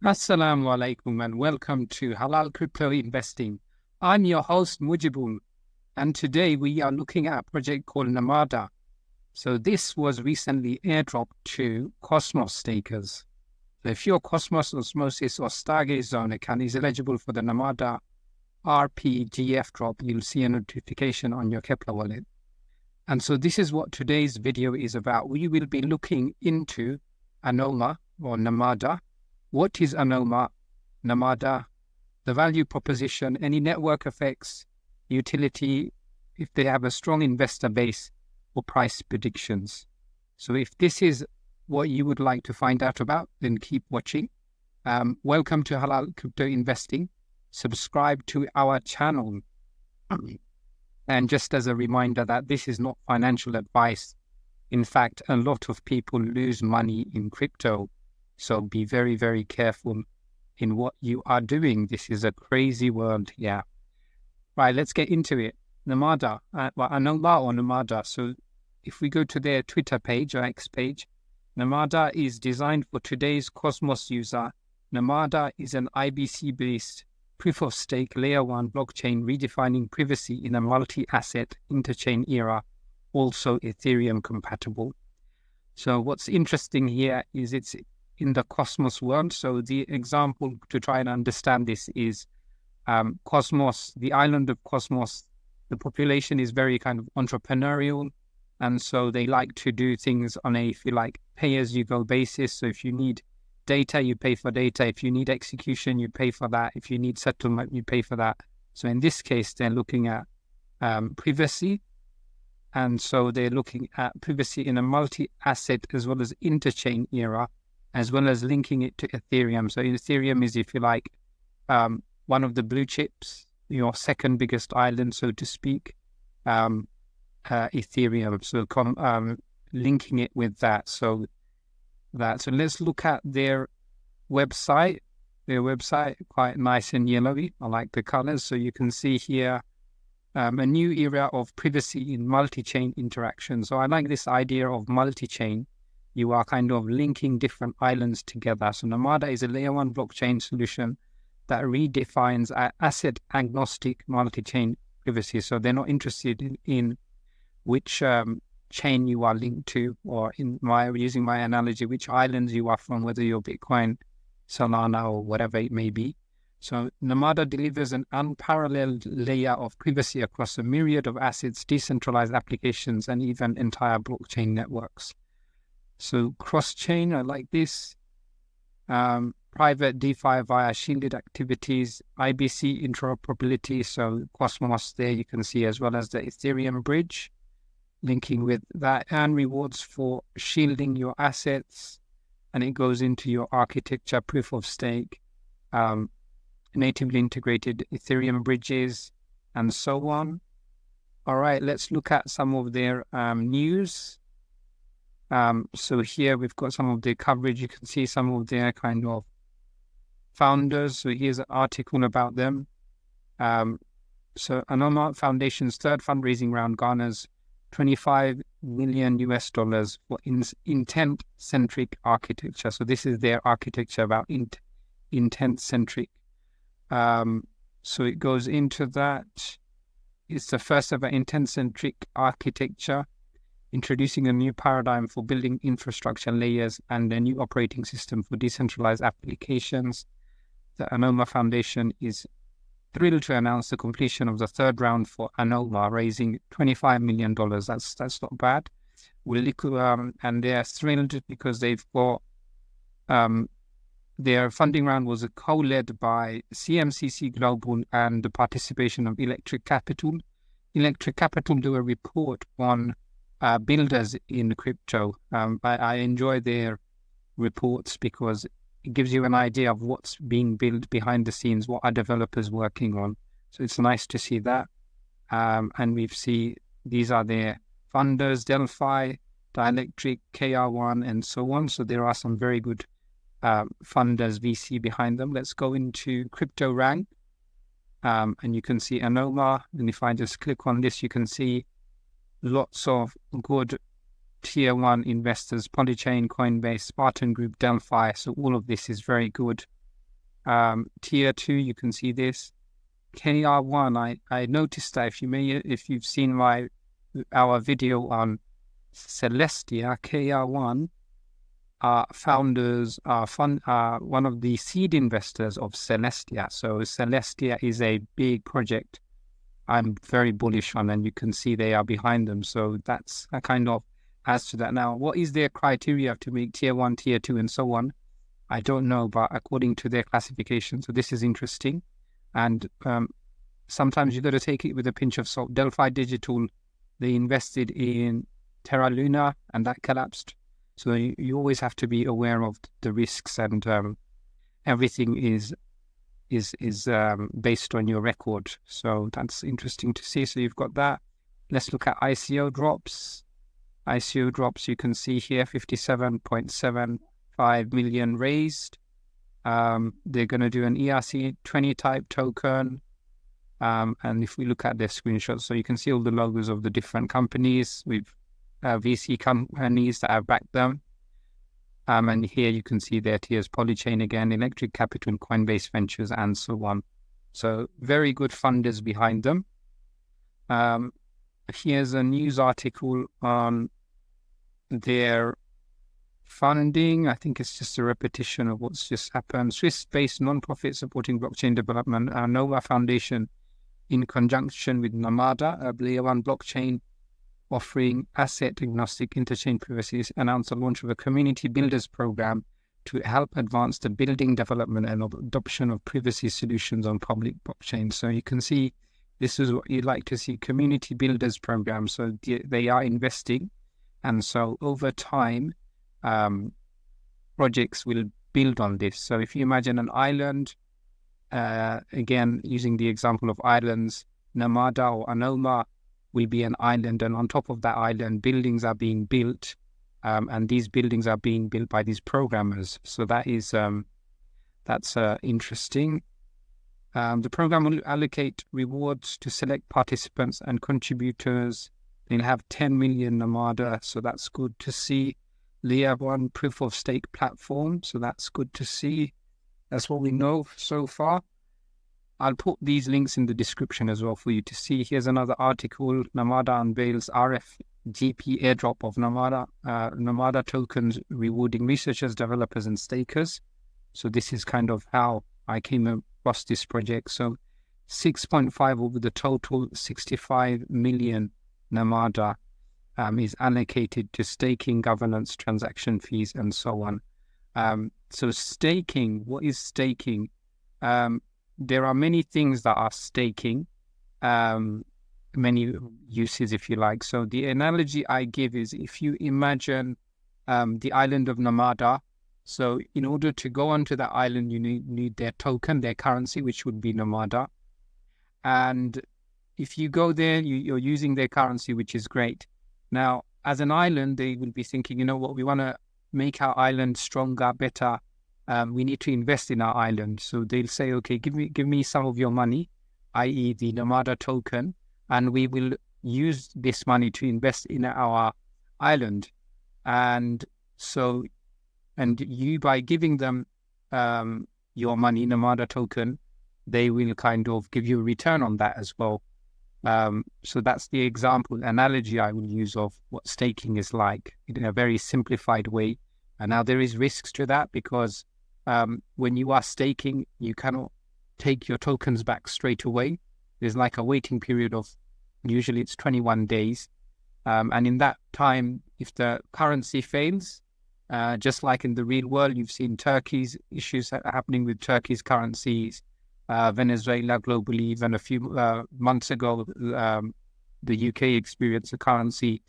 Assalamu alaikum and welcome to Halal Crypto Investing. I'm your host Mujibul, and today we are looking at a project called NAMADA. So this was recently airdropped to Cosmos stakers. So if your Cosmos, Osmosis or Stargaze Zone account is eligible for the NAMADA RPGF drop, you'll see a notification on your Kepler wallet. And so this is what today's video is about. We will be looking into Anoma or NAMADA. What is Anoma NAMADA, the value proposition, any network effects, utility, if they have a strong investor base, or price predictions. So if this is what you would like to find out about, then keep watching. Welcome to Halal Crypto Investing. Subscribe to our channel. And just as a reminder that this is not financial advice. In fact, a lot of people lose money in crypto. So be very, very careful in what you are doing. This is a crazy world here. Right, let's get into it. NAMADA, Anoma or NAMADA. So if we go to their Twitter page or X page, NAMADA is designed for today's Cosmos user. NAMADA is an IBC-based proof-of-stake layer 1 blockchain redefining privacy in a multi-asset interchain era, also Ethereum compatible. So what's interesting here is it's in the Cosmos world. So the example to try and understand this is Cosmos, the island of Cosmos, the population is very kind of entrepreneurial. And so they like to do things on a, if you like, pay-as-you-go basis. So if you need data, you pay for data. If you need execution, you pay for that. If you need settlement, you pay for that. So in this case, they're looking at privacy. And so they're looking at privacy in a multi-asset as well as interchain era, as well as linking it to Ethereum. So Ethereum is, if you like, one of the blue chips, your second biggest island, so to speak, Ethereum. So linking it with that. So let's look at their website. Their website, quite nice and yellowy. I like the colors. So you can see here a new era of privacy in multi-chain interaction. So I like this idea of multi-chain. You are kind of linking different islands together. So NAMADA is a layer 1 blockchain solution that redefines asset agnostic multi-chain privacy. So they're not interested in which chain you are linked to, or using my analogy, which islands you are from, whether you're Bitcoin, Solana, or whatever it may be. So NAMADA delivers an unparalleled layer of privacy across a myriad of assets, decentralized applications, and even entire blockchain networks. So cross-chain, I like this. Private DeFi via shielded activities, IBC interoperability. So Cosmos there you can see, as well as the Ethereum bridge, linking with that, and rewards for shielding your assets. And it goes into your architecture, proof of stake, natively integrated Ethereum bridges, and so on. All right, let's look at some of their news. So here we've got some of the coverage. You can see some of their kind of founders. So here's an article about them. So Anoma Foundation's third fundraising round garners $25 million for intent-centric architecture. So this is their architecture about intent-centric. So it goes into that. It's the first ever intent-centric architecture, introducing a new paradigm for building infrastructure layers and a new operating system for decentralized applications. The Anoma Foundation is thrilled to announce the completion of the third round for Anoma, raising $25 million. That's not bad. And they're thrilled because they've got their funding round was co-led by CMCC Global and the participation of Electric Capital. Electric Capital do a report on builders in crypto. I enjoy their reports because it gives you an idea of what's being built behind the scenes, what are developers working on. So it's nice to see that. And we see these are their funders, Delphi, Dielectric, KR1, and so on. So there are some very good funders, VC behind them. Let's go into Crypto Rank. And you can see Anoma. And if I just click on this, you can see lots of good tier 1 investors, Polychain, Coinbase, Spartan Group, Delphi. So all of this is very good. Tier 2, you can see this. KR1, I noticed that if you've seen our video on Celestia, KR1 founders are one of the seed investors of Celestia. So Celestia is a big project I'm very bullish on, and you can see they are behind them. So that's a kind of adds to that. Now, what is their criteria to make tier 1, tier 2, and so on? I don't know, but according to their classification. So this is interesting. And sometimes you've got to take it with a pinch of salt. Delphi Digital, they invested in Terra Luna and that collapsed. So you always have to be aware of the risks, and everything is based on your record. So that's interesting to see. So you've got that. Let's look at ICO drops. ICO drops, you can see here, 57.75 million raised. They're going to do an ERC20 type token. And if we look at their screenshots, so you can see all the logos of the different companies with VC companies that have backed them. And here you can see their tiers: Polychain again, Electric Capital, Coinbase Ventures, and so on. So very good funders behind them. Here's a news article on their funding. I think it's just a repetition of what's just happened. Swiss-based non-profit supporting blockchain development, Anoma Foundation, in conjunction with NAMADA, a Layer 1 blockchain offering asset-agnostic interchain privacy, announced the launch of a community builders program to help advance the building, development, and adoption of privacy solutions on public blockchain. So you can see this is what you'd like to see, community builders program. So they are investing. And so over time, projects will build on this. So if you imagine an island, again, using the example of islands, NAMADA or Anoma will be an island, and on top of that island, buildings are being built, and these buildings are being built by these programmers. So that is that's interesting. The program will allocate rewards to select participants and contributors. They'll have 10 million NAMADA, so that's good to see. Layer 1 proof of stake platform, so that's good to see. That's what we know so far. I'll put these links in the description as well for you to see. Here's another article. NAMADA unveils RFGP airdrop of NAMADA. NAMADA tokens rewarding researchers, developers, and stakers. So this is kind of how I came across this project. So 6.5 over the total, 65 million NAMADA is allocated to staking, governance, transaction fees, and so on. So staking, what is staking? There are many things that are staking, many uses, if you like. So the analogy I give is, if you imagine the island of NAMADA, so in order to go onto that island, you need their token, their currency, which would be NAMADA. And if you go there, you're using their currency, which is great. Now, as an island, they will be thinking, you know what, we want to make our island stronger, better. We need to invest in our island. So they'll say, okay, give me some of your money, i.e. the NAMADA token, and we will use this money to invest in our island. And so, and you, by giving them your money, NAMADA token, they will kind of give you a return on that as well. So that's the example, analogy I will use of what staking is like in a very simplified way. And now there is risks to that, because when you are staking, you cannot take your tokens back straight away. There's like a waiting period of, usually it's 21 days. And in that time, if the currency fails, just like in the real world, you've seen Turkey's issues happening with Turkey's currencies, Venezuela globally, even a few months ago, the UK experienced a currency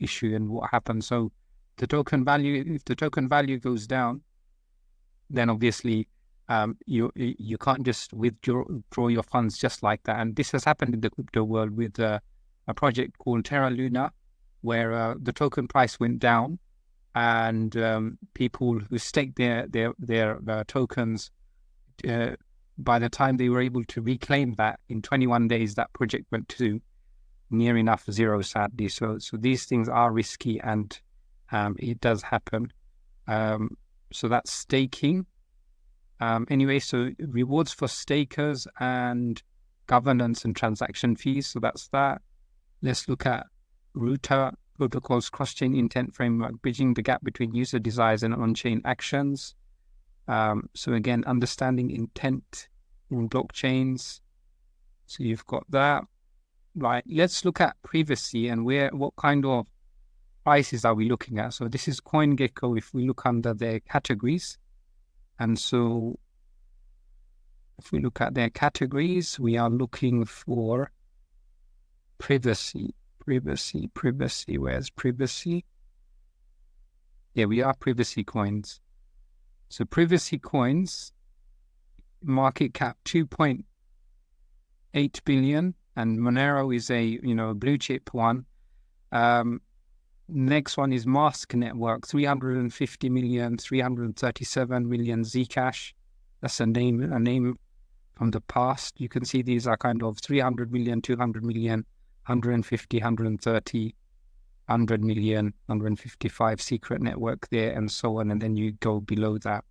issue, and what happened. So the token value, if the token value goes down, then obviously you can't just withdraw your funds just like that. And this has happened in the crypto world with a project called Terra Luna, where the token price went down, and people who staked their tokens, by the time they were able to reclaim that in 21 days, that project went to near enough zero, sadly. So these things are risky, and it does happen. So that's staking. Anyway, so rewards for stakers and governance and transaction fees. So that's that. Let's look at router protocols, cross-chain intent framework, bridging the gap between user desires and on-chain actions. So again, understanding intent in blockchains. So you've got that. Right. Let's look at privacy and what kind of prices are we looking at? So this is CoinGecko. If we look under their categories, and so if we look at their categories, we are looking for privacy. Where's privacy? Yeah, we are privacy coins. So privacy coins, market cap 2.8 billion, and Monero is a blue chip one. Next one is Mask Network, 350 million, 337 million Zcash. That's a name from the past. You can see these are kind of 300 million, 200 million, 150, 130, 100 million, 155 secret network there, and so on. And then you go below that.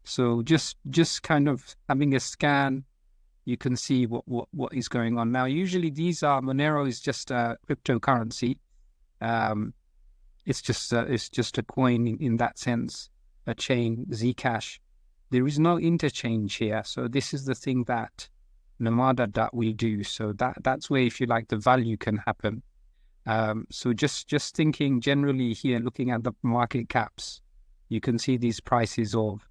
So just kind of having a scan, you can see what is going on. Now, usually Monero is just a cryptocurrency. It's just a coin in that sense, a chain, Zcash. There is no interchange here. So this is the thing that NAMADA will do. So that's where, if you like, the value can happen. So just thinking generally here, looking at the market caps, you can see these prices of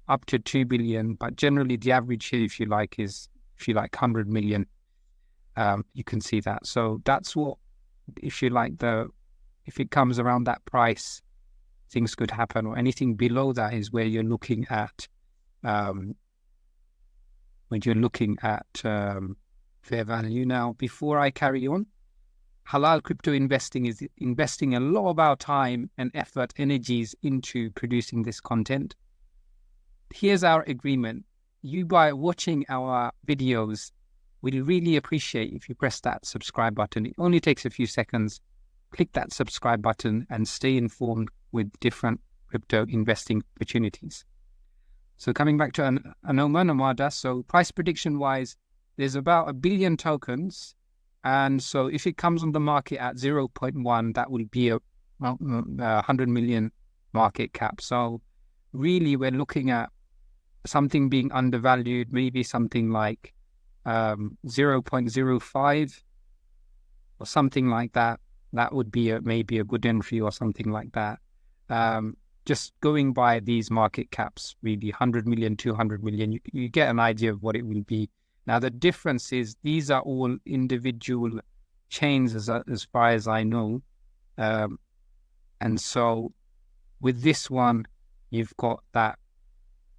up to 2 billion, but generally the average here, if you like, is 100 million. You can see that. So that's what, if you like, if it comes around that price, things could happen, or anything below that is where you're looking at fair value. Now, before I carry on, Halal Crypto Investing is investing a lot of our time and effort, energies into producing this content. Here's our agreement. You, by watching our videos, we'd really appreciate if you press that subscribe button. It only takes a few seconds. Click that subscribe button and stay informed with different crypto investing opportunities. So coming back to Anoma NAMADA, so price prediction wise, there's about 1 billion tokens. And so if it comes on the market at 0.1, that will be a 100 million market cap. So really, we're looking at something being undervalued, maybe something like 0.05 or something like that. That would be maybe a good entry or something like that. Just going by these market caps, really 100 million, 200 million, you get an idea of what it will be. Now, the difference is these are all individual chains as far as I know. And so with this one, you've got that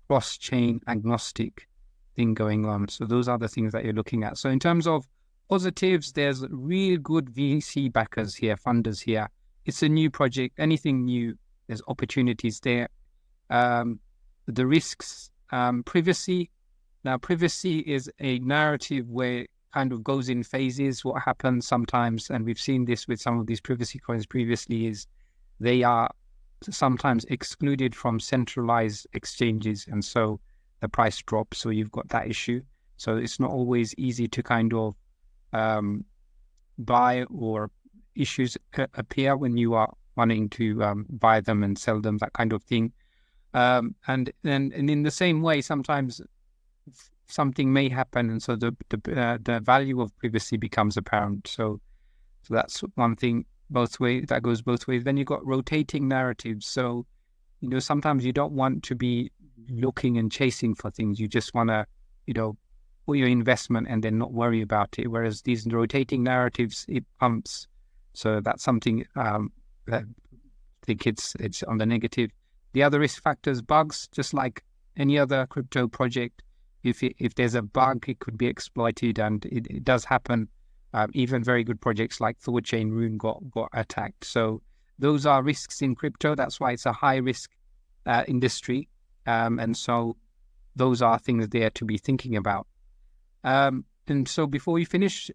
cross-chain agnostic thing going on. So those are the things that you're looking at. So in terms of positives, there's real good VC backers here, funders here. It's a new project, anything new, there's opportunities there. The risks, privacy. Now, privacy is a narrative where it kind of goes in phases. What happens sometimes, and we've seen this with some of these privacy coins previously, is they are sometimes excluded from centralized exchanges, and so the price drops. So you've got that issue. So it's not always easy to kind of buy, or issues appear when you are wanting to buy them and sell them, that kind of thing. And in the same way, sometimes something may happen, and so the value of privacy becomes apparent. So that's one thing that goes both ways. Then you've got rotating narratives. So sometimes you don't want to be looking and chasing for things. You just want to put your investment and then not worry about it. Whereas these rotating narratives, it pumps. So that's something that I think it's on the negative. The other risk factors, bugs, just like any other crypto project. If there's a bug, it could be exploited, and it does happen. Even very good projects like ThorChain Rune got attacked. So those are risks in crypto. That's why it's a high risk industry. And so those are things there to be thinking about. And so before we finish,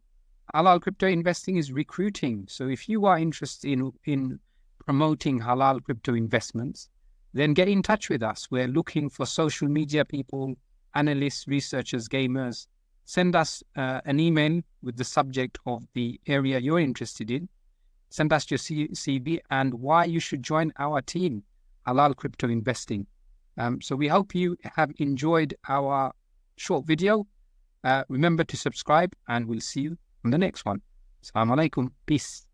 Halal Crypto Investing is recruiting. So if you are interested in promoting halal crypto investments, then get in touch with us. We're looking for social media people, analysts, researchers, gamers. Send us an email with the subject of the area you're interested in. Send us your CV and why you should join our team, Halal Crypto Investing. So we hope you have enjoyed our short video. Remember to subscribe, and we'll see you on the next one. Assalamu alaikum. Peace.